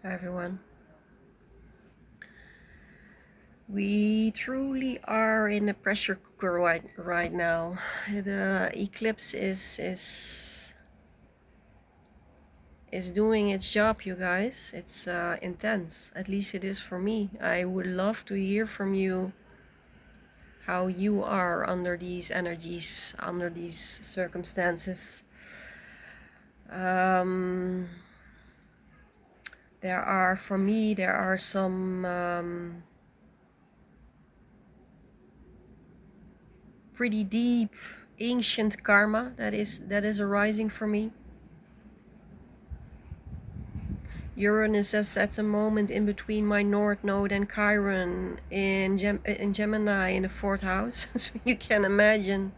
Hi everyone. We truly are in a pressure cooker right now. The eclipse is doing its job, you guys. It's intense. At least it is for me. I would love to hear from you how you are under these energies, under these circumstances. Um, for me, there are some pretty deep ancient karma that is arising for me. Uranus is at the moment in between my North Node and Chiron in Gemini in the 4th house. So you can imagine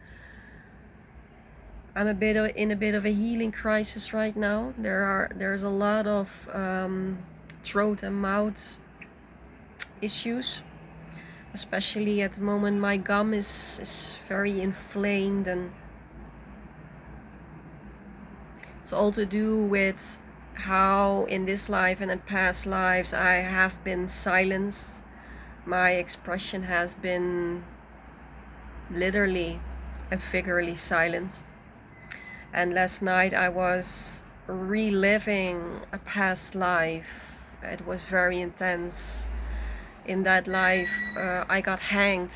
I'm in a bit of a healing crisis right now. There's a lot of throat and mouth issues. Especially at the moment my gum is very inflamed, and it's all to do with how in this life and in past lives I have been silenced. My expression has been literally and figuratively silenced. And last night I was reliving a past life. It was very intense. In that life, I got hanged.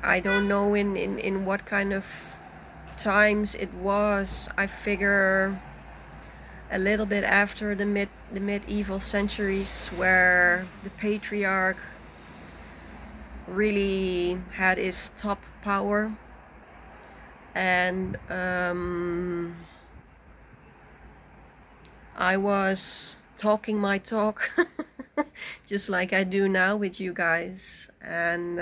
I don't know in what kind of times it was. I figure a little bit after the medieval centuries, where the patriarch really had his top power, and I was talking my talk just like I do now with you guys, and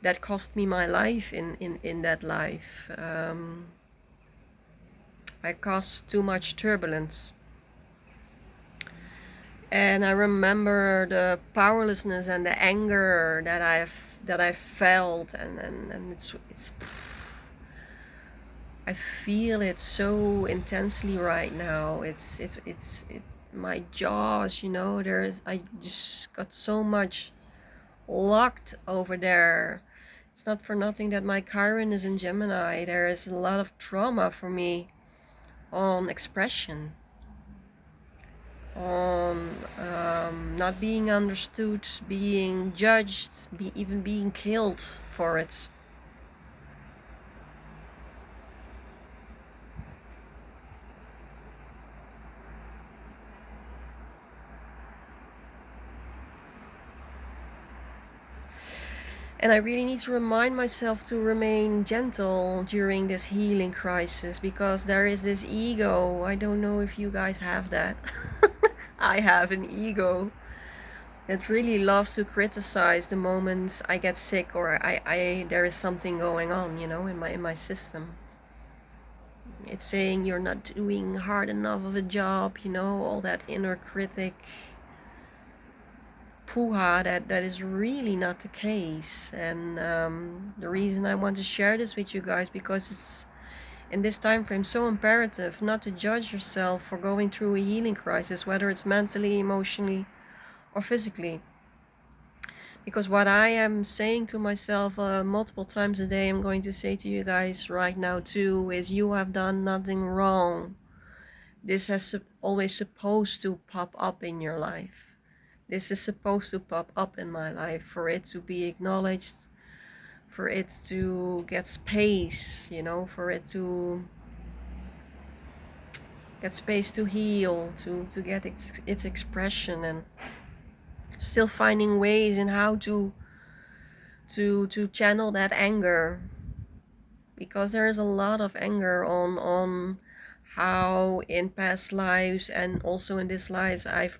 that cost me my life in that life. I caused too much turbulence. And I remember the powerlessness and the anger that I felt, and it's I feel it so intensely right now. It's my jaws, I just got so much locked over there. It's not for nothing that my Chiron is in Gemini. There is a lot of trauma for me on expression, on not being understood, being judged, even being killed for it. And I really need to remind myself to remain gentle during this healing crisis, because there is this ego. I don't know if you guys have that. I have an ego that really loves to criticize the moment I get sick, or there is something going on, in my system. It's saying you're not doing hard enough of a job, all that inner critic puha that is really not the case. And the reason I want to share this with you guys, because it's in this time frame so imperative not to judge yourself for going through a healing crisis, whether it's mentally, emotionally, or physically. Because what I am saying to myself multiple times a day, I'm going to say to you guys right now too, is you have done nothing wrong. This has always supposed to pop up in your life. This is supposed to pop up in my life for it to be acknowledged, for it to get space, for it to get space to heal, to get its expression, and still finding ways in how to channel that anger, because there is a lot of anger on how in past lives and also in this lives I've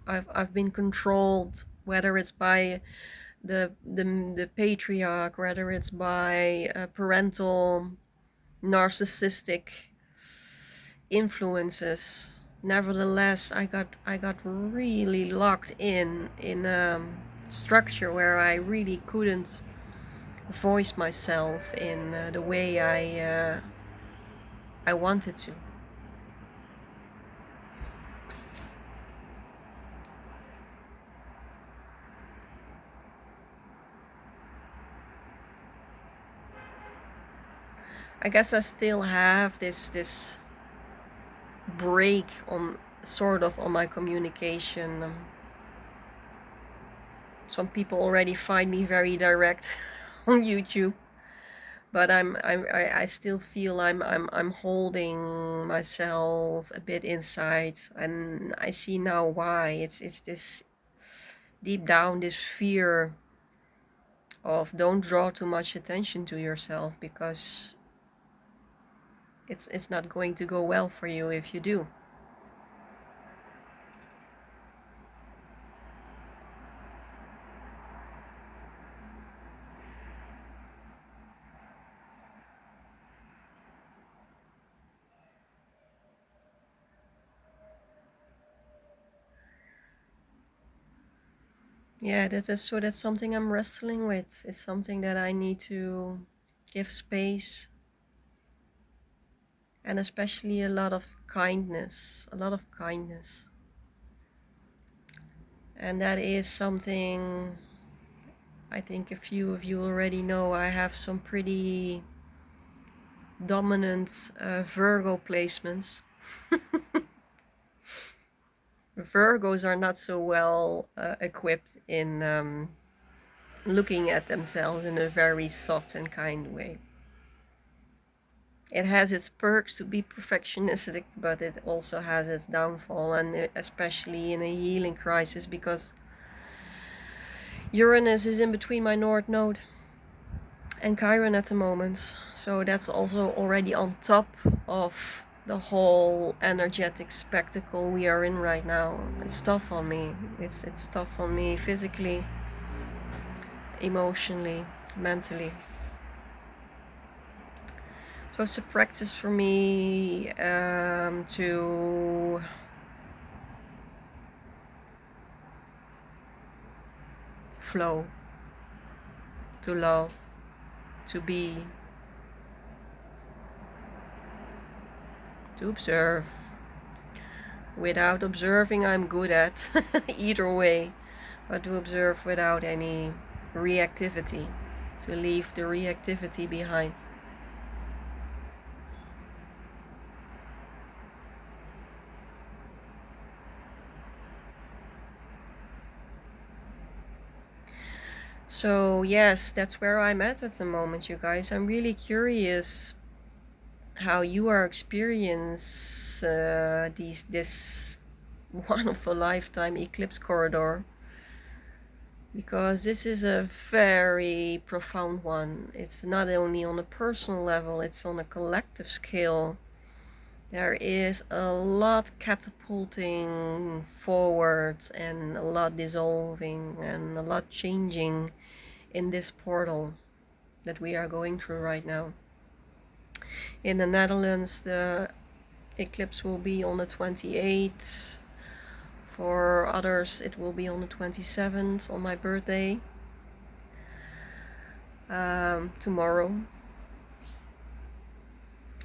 been controlled, whether it's by the patriarch, whether it's by parental narcissistic influences. Nevertheless, I got really locked in a structure where I really couldn't voice myself in the way I wanted to. I guess I still have this break on sort of on my communication. Some people already find me very direct on YouTube, but I still feel I'm holding myself a bit inside, and I see now why. It's this deep down, this fear of don't draw too much attention to yourself, because it's not going to go well for you if you do. Yeah, that's something I'm wrestling with. It's something that I need to give space, and especially a lot of kindness, and that is something I think a few of you already know. I have some pretty dominant Virgo placements. Virgos are not so well equipped in looking at themselves in a very soft and kind way. It has its perks to be perfectionistic, but it also has its downfall, and especially in a healing crisis, because Uranus is in between my North Node and Chiron at the moment. So that's also already on top of the whole energetic spectacle we are in right now. It's tough on me. It's tough on me physically, emotionally, mentally. So it's a practice for me to flow, to love, to be, to observe. Without observing, I'm good at either way, but to observe without any reactivity, to leave the reactivity behind. So yes, that's where I'm at the moment, you guys. I'm really curious how you are experiencing this one of a lifetime eclipse corridor, because this is a very profound one. It's not only on a personal level, it's on a collective scale. There is a lot catapulting forward and a lot dissolving and a lot changing in this portal that we are going through right now. In the Netherlands, the eclipse will be on the 28th. For others, it will be on the 27th, on my birthday. Tomorrow.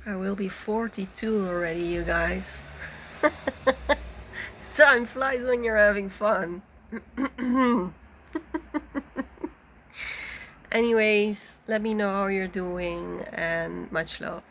I will be 42 already, you guys. Time flies when you're having fun. Anyways, let me know how you're doing, and much love.